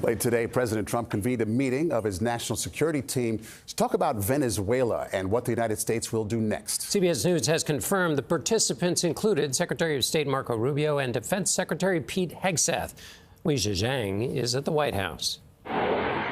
Late today, President Trump convened a meeting of his national security team to talk about Venezuela and what the United States will do next. CBS News has confirmed the participants included Secretary of State Marco Rubio and Defense Secretary Pete Hegseth. Weijia Jiang is at the White House.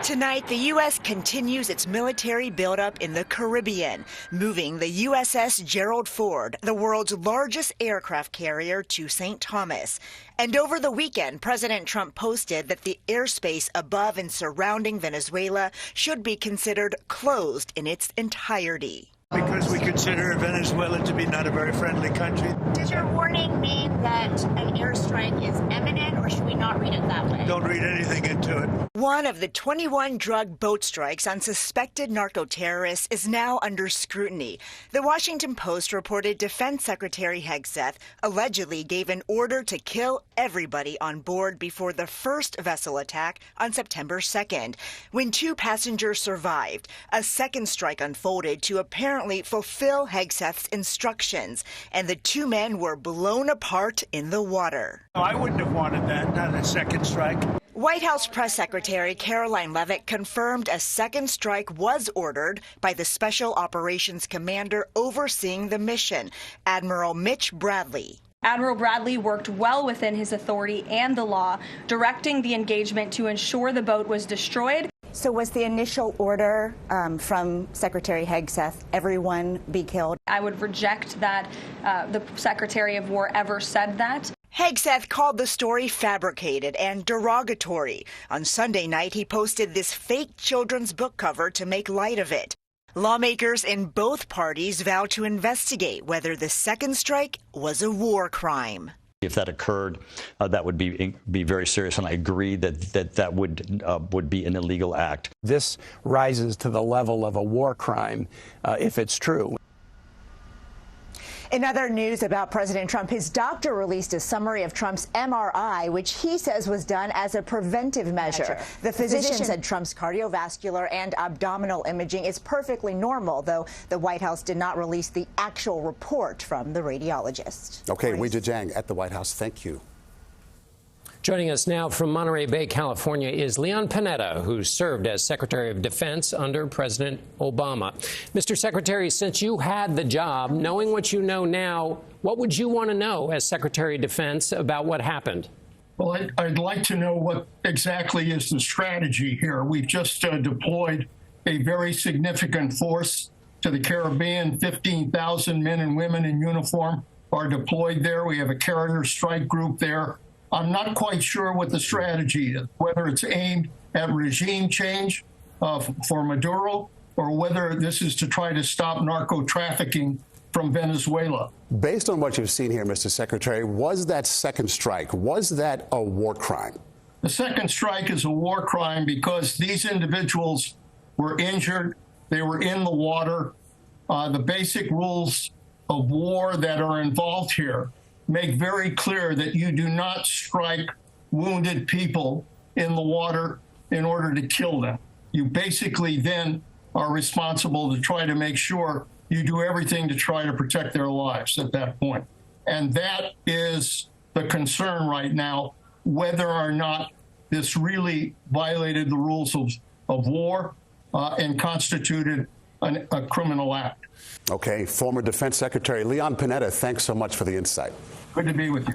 Tonight, the U.S. continues its military buildup in the Caribbean, moving the USS Gerald Ford, the world's largest aircraft carrier, to St. Thomas. And over the weekend, President Trump posted that the airspace above and surrounding Venezuela should be considered closed in its entirety. Because we consider Venezuela to be not a very friendly country. Does your warning mean that an airstrike is imminent, or should we not read it that way? Don't read anything into it. One of the 21 drug boat strikes on suspected narco-terrorists is now under scrutiny. The Washington Post reported Defense Secretary Hegseth allegedly gave an order to kill everybody on board before the first vessel attack on September 2nd. When 2 passengers survived, a second strike unfolded to apparently fulfill Hegseth's instructions, and the 2 men were blown apart in the water. I wouldn't have wanted that, not a second strike. White House Press Secretary Caroline Leavitt confirmed a second strike was ordered by the Special Operations Commander overseeing the mission, Admiral Mitch Bradley. Admiral Bradley worked well within his authority and the law, directing the engagement to ensure the boat was destroyed. So was the initial order from Secretary Hegseth, everyone be killed? I would reject that the Secretary of War ever said that. Hegseth called the story fabricated and derogatory. On Sunday night, he posted this fake children's book cover to make light of it. Lawmakers in both parties vow to investigate whether the second strike was a war crime. If that occurred, that would be very serious, and I agree that would be an illegal act. This rises to the level of a war crime if it's true. In other news about President Trump, his doctor released a summary of Trump's MRI, which he says was done as a preventive measure. The physician said Trump's cardiovascular and abdominal imaging is perfectly normal, though the White House did not release the actual report from the radiologist. Okay, Weijia Jiang at the White House. Thank you. Joining us now from Monterey Bay, California, is Leon Panetta, who served as Secretary of Defense under President Obama. Mr. Secretary, since you had the job, knowing what you know now, what would you want to know as Secretary of Defense about what happened? Well, I'd like to know what exactly is the strategy here. We've just deployed a very significant force to the Caribbean. 15,000 men and women in uniform are deployed there. We have a carrier strike group there. I'm not quite sure what the strategy is, whether it's aimed at regime change for Maduro, or whether this is to try to stop narco trafficking from Venezuela. Based on what you've seen here, Mr. Secretary, was that second strike, was that a war crime? The second strike is a war crime because these individuals were injured. They were in the water. The basic rules of war that are involved here make very clear that you do not strike wounded people in the water in order to kill them. You basically then are responsible to try to make sure you do everything to try to protect their lives at that point. And that is the concern right now, whether or not this really violated the rules of war and constituted a criminal act. Okay, former Defense Secretary Leon Panetta, thanks so much for the insight. Good to be with you.